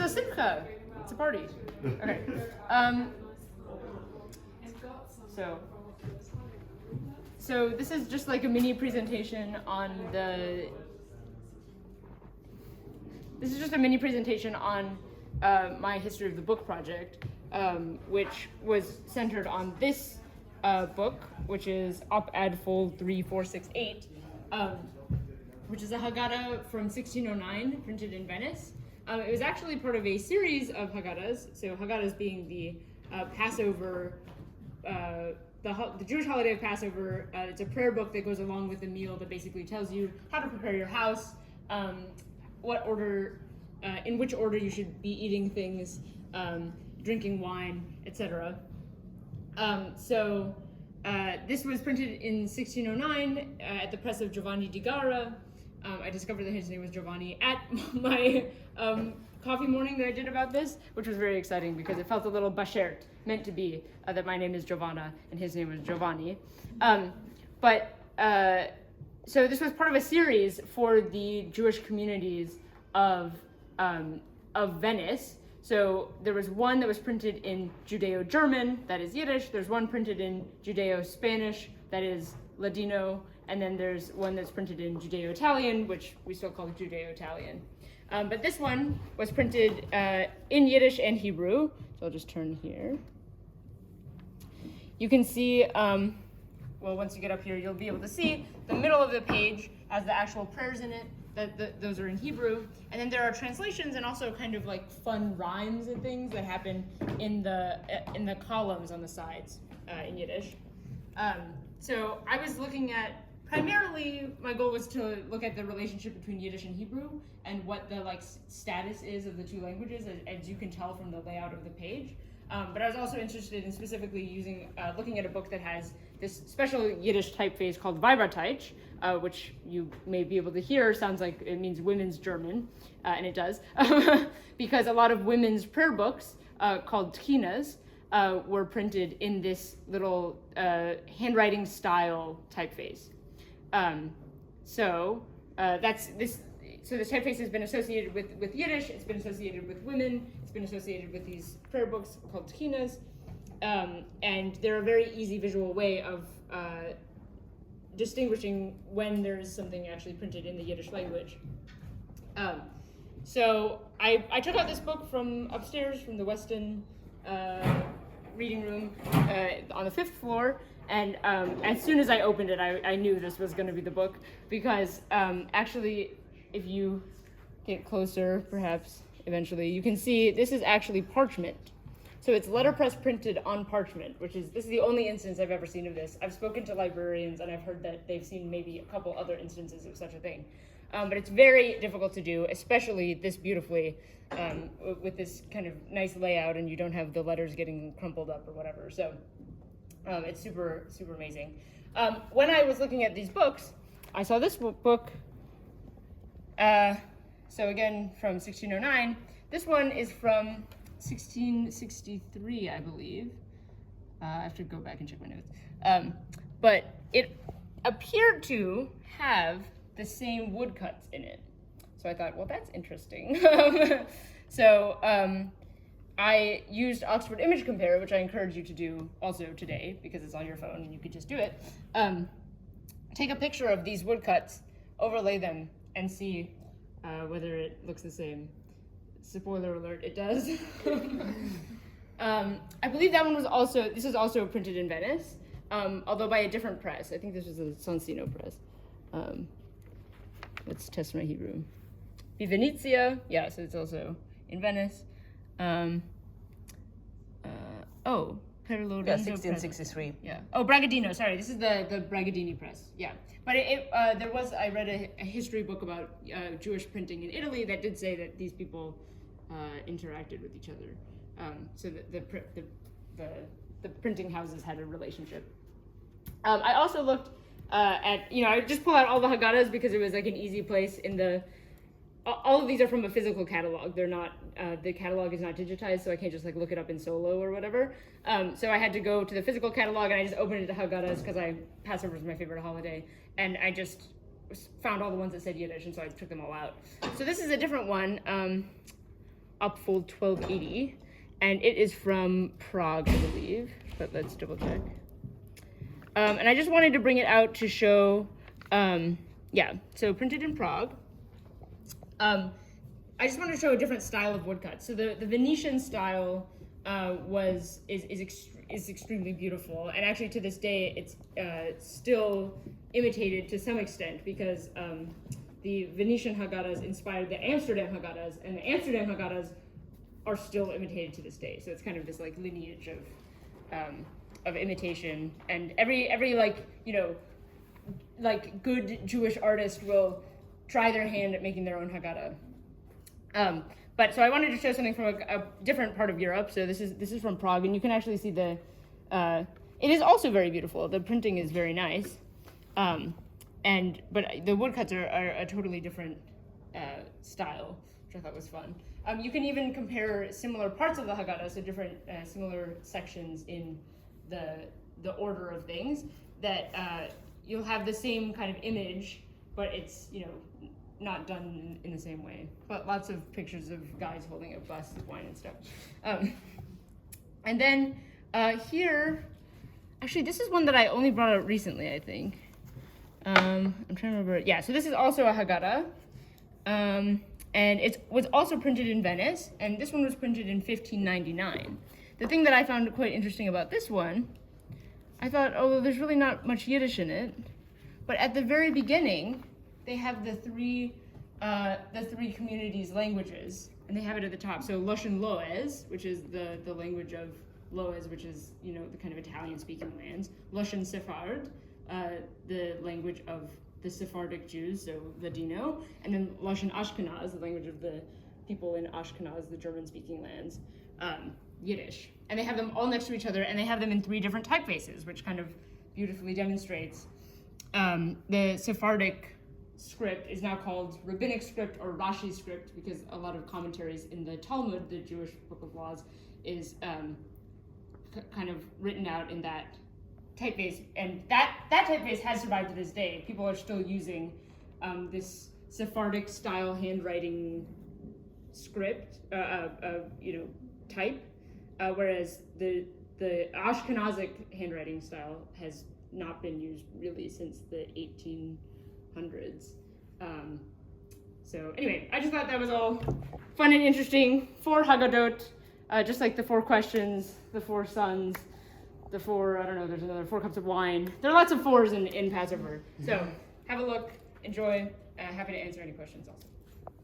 a simcha. It's a party. Okay. So this is just like a mini presentation on the. This is just a mini presentation on my history of the book project, which was centered on this book, which is Op-Ed Fold 3468, which is a Haggadah from 1609, printed in Venice. It was actually part of a series of Haggadahs. So Haggadahs being the Passover, the Jewish holiday of Passover. It's a prayer book that goes along with the meal that basically tells you how to prepare your house, what order, in which order you should be eating things, drinking wine, etc. This was printed in 1609 at the press of Giovanni di Gara. I discovered that his name was Giovanni at my coffee morning that I did about this, which was very exciting because it felt a little bashert, meant to be, that my name is Giovanna and his name was Giovanni. So this was part of a series for the Jewish communities of Venice. So there was one that was printed in Judeo-German, that is Yiddish. There's one printed in Judeo-Spanish, that is Ladino. And then there's one that's printed in Judeo-Italian, which we still call Judeo-Italian. But this one was printed in Yiddish and Hebrew. So I'll just turn here. You can see, once you get up here, you'll be able to see the middle of the page has the actual prayers in it. Those are in Hebrew. And then there are translations and also kind of like fun rhymes and things that happen in the columns on the sides in Yiddish. So I was looking at, primarily my goal was to look at the relationship between Yiddish and Hebrew and what the status is of the two languages, as you can tell from the layout of the page. But I was also interested in specifically looking at a book that has this special Yiddish typeface called Weiberteich, which you may be able to hear sounds like it means women's German, and it does, because a lot of women's prayer books called tchinas were printed in this little handwriting style typeface. So this typeface has been associated with Yiddish, it's been associated with women, it's been associated with these prayer books called tchinas, and they're a very easy visual way of distinguishing when there's something actually printed in the Yiddish language. So I took out this book from upstairs from the Weston reading room on the 5th floor, and as soon as I opened it, I knew this was going to be the book, because actually, if you get closer, perhaps eventually, you can see this is actually parchment. So it's letterpress printed on parchment, this is the only instance I've ever seen of this. I've spoken to librarians and I've heard that they've seen maybe a couple other instances of such a thing. But it's very difficult to do, especially this beautifully, with this kind of nice layout, and you don't have the letters getting crumpled up or whatever. So it's super, super amazing. When I was looking at these books, I saw this book. So again, from 1609. This one is from 1663, I believe. I have to go back and check my notes. But it appeared to have the same woodcuts in it. So I thought, well, that's interesting. So I used Oxford Image Compare, which I encourage you to do also today, because it's on your phone and you could just do it. Take a picture of these woodcuts, overlay them, and see whether it looks the same. Spoiler alert, it does. I believe that one was also printed in Venice, although by a different press. I think this was a Sonsino press. Let's test my Hebrew. Venezia, yeah, so it's also in Venice. Per Lorenzo. 1663. Yeah. Oh, Bragadino. Sorry, this is the Bragadini press. Yeah, but I read a history book about Jewish printing in Italy that did say that these people interacted with each other. So the printing houses had a relationship. I also looked at, I just pull out all the Haggadahs because it was like an easy place in the. All of these are from a physical catalog. They're not, the catalog is not digitized, so I can't just like look it up in Solo or whatever. So I had to go to the physical catalog, and I just opened it to Haggadahs because Passover is my favorite holiday, and I just found all the ones that said Yiddish, and so I took them all out. So this is a different one. Upfold 1280, and it is from Prague, I believe, but let's double check. And I just wanted to bring it out to show, so printed in Prague. I just wanted to show a different style of woodcut. So the Venetian style is extremely beautiful, and actually to this day it's still imitated to some extent, because the Venetian Haggadahs inspired the Amsterdam Haggadahs, and the Amsterdam Haggadahs are still imitated to this day. So it's kind of this like lineage of imitation, and every good Jewish artist will try their hand at making their own Haggadah. But so I wanted to show something from a different part of Europe. So this is from Prague, and you can actually see it is also very beautiful. The printing is very nice, but the woodcuts are a totally different style, which I thought was fun. You can even compare similar parts of the Haggadah, so different similar sections in the order of things, that you'll have the same kind of image, but it's not done in the same way. But lots of pictures of guys holding a glass of wine and stuff. And then here, actually this is one that I only brought out recently, I think. I'm trying to remember. Yeah, so this is also a Haggadah. And it was also printed in Venice, and this one was printed in 1599. The thing that I found quite interesting about this one, I thought, there's really not much Yiddish in it, but at the very beginning, they have the three communities' languages, and they have it at the top. So Loshen Loez, which is the language of Loez, which is the kind of Italian-speaking lands. Loshen Sephard, the language of the Sephardic Jews, so Ladino, and then Loshen Ashkenaz, the language of the people in Ashkenaz, the German-speaking lands, Yiddish. And they have them all next to each other, and they have them in 3 different typefaces, which kind of beautifully demonstrates the Sephardic script is now called rabbinic script or Rashi script, because a lot of commentaries in the Talmud, the Jewish book of laws, is kind of written out in that typeface, and that typeface has survived to this day. People are still using this Sephardic style handwriting script, type, whereas the Ashkenazic handwriting style has not been used really since the 1800s. So anyway, I just thought that was all fun and interesting. 4 Haggadot, just like the 4 questions, the 4 sons, the 4, there's another 4 cups of wine. There are lots of 4s in Passover. So have a look, enjoy. Happy to answer any questions also.